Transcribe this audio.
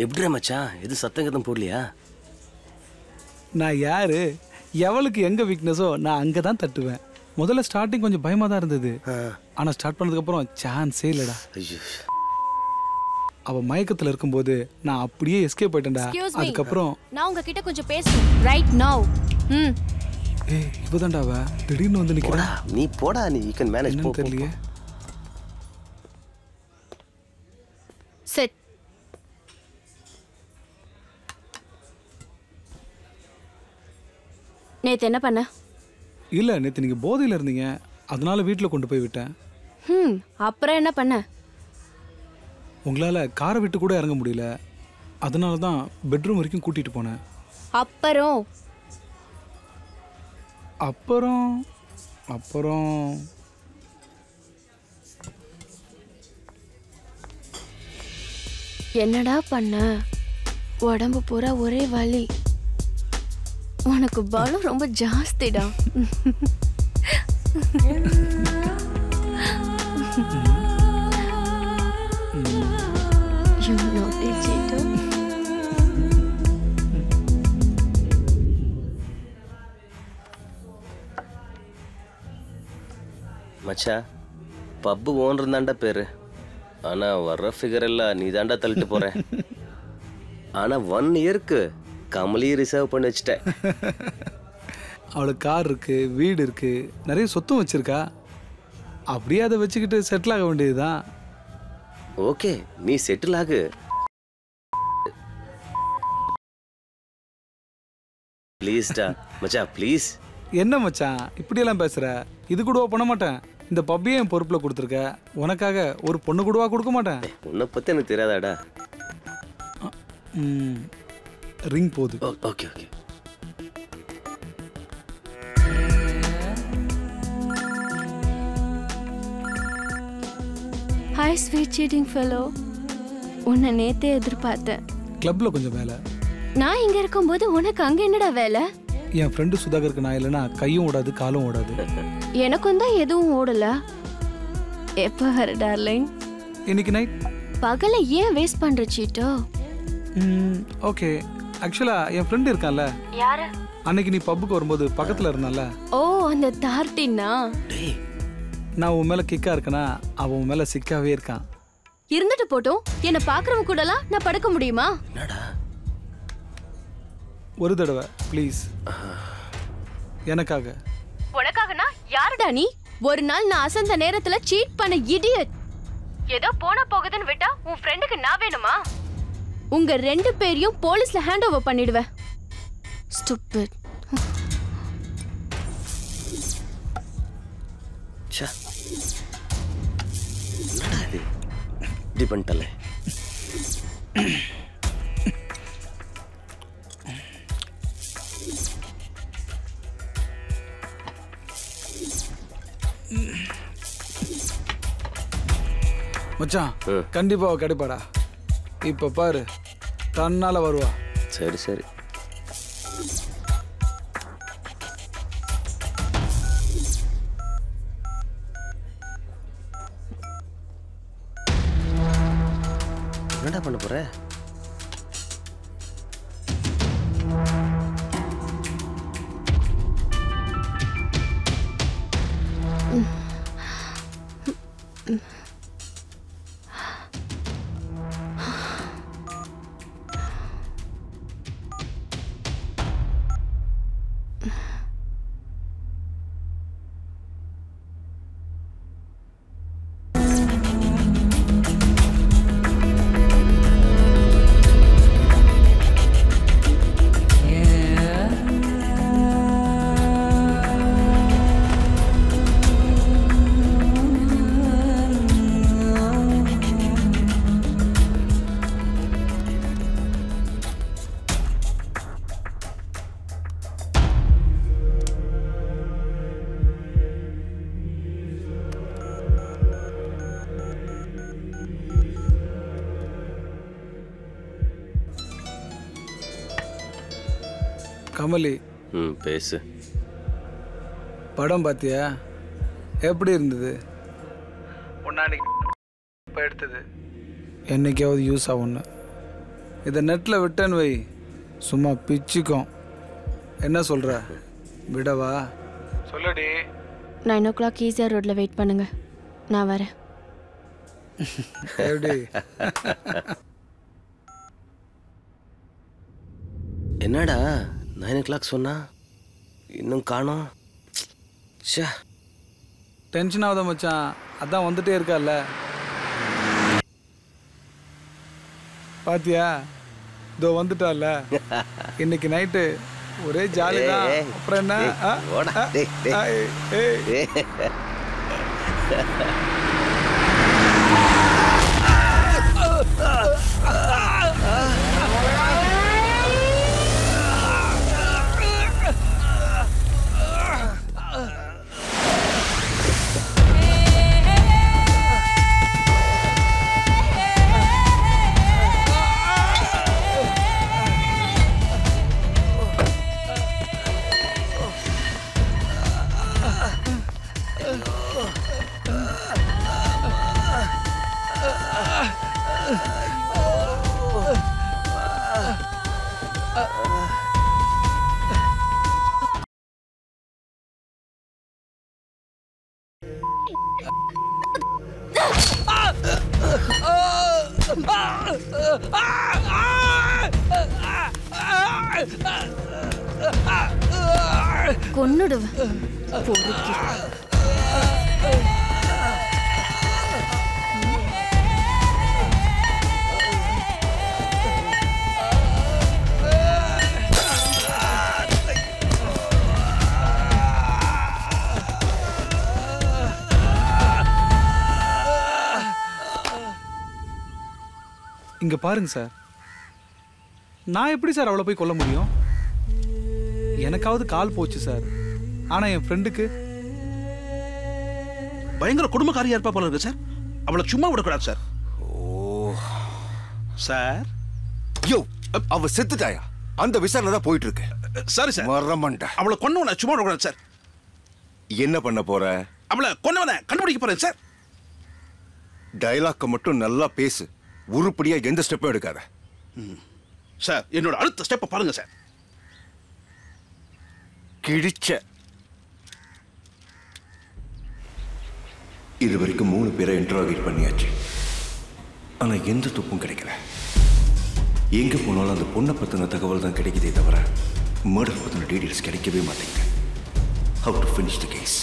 எப்படிடா மச்சான்? எது சத்தங்கதம் போடலையா? நான் யாரு, எவளுக்கு எங்க வீக்னஸோ நான் அங்கே தான் தட்டுவேன். முதல்ல ஸ்டார்டிங் கொஞ்சம் பயமாக தான் இருந்தது. ஆனால் ஸ்டார்ட் பண்ணதுக்கப்புறம் சான்ஸே இல்லைடா. ஐயோ, அவள் மயக்கத்தில் இருக்கும்போது நான் அப்படியே எஸ்கேப் ஆயிட்டேன்டா. அதுக்கப்புறம் நான் உங்ககிட்ட கொஞ்சம் பேசணும் ரைட் நவ். ஏய் இப்போதான்டா அவ திடீர்னு வந்து நிற்கிறா. நீ போடா, நீ யூ கேன் மேனேஜ். என்னன்னு தெரியலையே. செட். நேத்து என்ன பண்ண? இல்லை, நேற்று நீங்கள் போதையில் இருந்தீங்க, அதனால வீட்டில் கொண்டு போய் விட்டேன். அப்புறம் என்ன பண்ண? உங்களால் காரை விட்டு கூட இறங்க முடியல, அதனால தான் பெட்ரூம் வரைக்கும் கூட்டிகிட்டு போனேன். அப்புறம் அப்புறம் அப்புறம் என்னடா பண்ண? உடம்பு பூரா ஒரே வலி. உனக்கு பலம் ரொம்ப ஜாஸ்திடா. You naughty cheater. மச்சா, பப்பு ஓனர் தாண்டா பேரு. ஆனா வர்ற ஃபிகர் எல்லாம் நீ தாண்டா தள்ளிட்டு போற. ஆனா 1 இயருக்கு கமலையும் ரிசர்வ் பண்ணி வச்சுட்டேன். அவளுக்கு கார் இருக்கு, வீடு இருக்கு, நிறைய சொத்தும் வச்சிருக்கா. அப்படியே அதை வச்சுக்கிட்டு செட்டில் ஆக வேண்டியதுதான். ஓகே, நீ செட்டில் ஆகு. ப்ளீஸ்டா மச்சா, ப்ளீஸ். என்ன மச்சான் இப்படியெல்லாம் பேசுற? இது கூடவா பண்ண மாட்டேன். இந்த பப்பியை என் பொறுப்பில் கொடுத்துருக்க, உனக்காக ஒரு பொண்ணு கூடவா கொடுக்க மாட்டேன். உன்னை பற்றி எனக்கு தெரியாதாடா. ரிங் போகுது. Okay okay. Hi sweet cheating fellow. உன்னை நேத்தே எதிர்பார்த்தேன். கிளப்ல கொஞ்சம் வேலை. நான் இங்க இருக்கும்போது உனக்கு அங்க என்னடா வேலை? என் ஃப்ரெண்டு சுதாகருக்கு நான் இல்லைன்னா கையும் ஓடாது காலும் ஓடாது. எனக்கும் தான் எதுவும் ஓடல. எப்ப வர டார்லிங்? இன்னைக்கு நைட். பகல ஏன் வேஸ்ட் பண்ற சீட்டோ? ஓகே, ஆக்சுவலா என் ஃப்ரெண்டு இருக்கான்ல. யாரு? அன்னைக்கு நீ பப்புக்கு வரும்போது பக்கத்துல இருந்தான்ல. ஓ, அந்த தார்டினா. நான் உன் மேல கிக்கா இருக்கனா, அவன் உன் மேல சிக்காவே இருக்கான். இருந்துட்டு போட்டும், என்ன பாக்குறவங்க கூடலாம் நான் படுக்க முடியுமா? என்னடா? ஒரு தடவை ப்ளீஸ், எனக்காக. உனக்காகனா யாருடா நீ? ஒரு நாள் நான் அசந்த நேரத்துல சீட் பண்ண இடியட். ஏதோ போனா போகுதுன்னு விட்டா உன் ஃப்ரெண்டுக்கு நான் வேணுமா? உங்க 2 பேரையும் போலீஸ்ல ஹேண்ட் ஓவர் பண்ணிடுவேன். ஸ்டூபிட். ச்சே, என்னடா இது இப்படி பண்ணிட்டல. மச்சான் கண்டிப்பா கிடைப்பாடா. இப்ப பாரு, தன்னால வருவா. சரி சரி. என்னடா பண்ண போற? கமலி, பேசு. படம் பார்த்தியா? எப்படி இருந்தது? இப்போ எடுத்தது என்னைக்காவது யூஸ் ஆகும்னு. இதை நெட்டில் விட்டேன்னு வை, சும்மா பிச்சுக்கும். என்ன சொல்கிற, விடவா? சொல்லடி. 9 o'clock ஈஸியாக ரோட்டில் வெயிட் பண்ணுங்க, நான் வரேன். எப்படி? என்னடா 9 o'clock சொன்னா இன்னும் காணோம். டென்ஷன் ஆகுத மச்சான், அதான் வந்துட்டே இருக்கால. பாத்தியா, இதோ வந்துட்டால. இன்னைக்கு நைட்டு ஒரே ஜாலி தான். அப்புறம் என்ன? கொன்னுடுவேன். இங்க பாருங்க சார், நான் எப்படி சார் அவளை போய் கொல்ல முடியும்? எனக்காவது கால் போச்சு சார், ஆனா என் ஃப்ரெண்டுக்கு பயங்கர குடும்பக்காரியா இருப்பா போல இருக்கு சார். அவளை சும்மா விடக்கூடாது சார். ஓ சார், யோ, அவ செத்துட்டாயா? அந்த விசாரணை தான் போயிட்டு இருக்கு. சரி சார். மறமண்டா, அவளை கொன்னவனை சும்மா விடக்கூடாது சார். என்ன பண்ண போற? அவளை கொன்னவனை கண்டுபிடிக்க போறேன் சார். டயலாக்க மட்டும் நல்லா பேசு, உருப்படியா எந்த ஸ்டெப்பும் எடுக்காத. சார், என்னோட அடுத்த ஸ்டெப்பை பாருங்க சார். கிழிச்ச. இது வரைக்கும் 3 பேரை இன்டராகேட் பண்ணியாச்சு, ஆனா எந்த துப்பும் கிடைக்கல. எங்க போனாலும் அந்த பொண்ணை பத்தின தகவல் தான் கிடைக்குதே தவிர மர்டர் பத்தின டீடைல்ஸ் கிடைக்கவே மாட்டேங்குது. How to finish the case?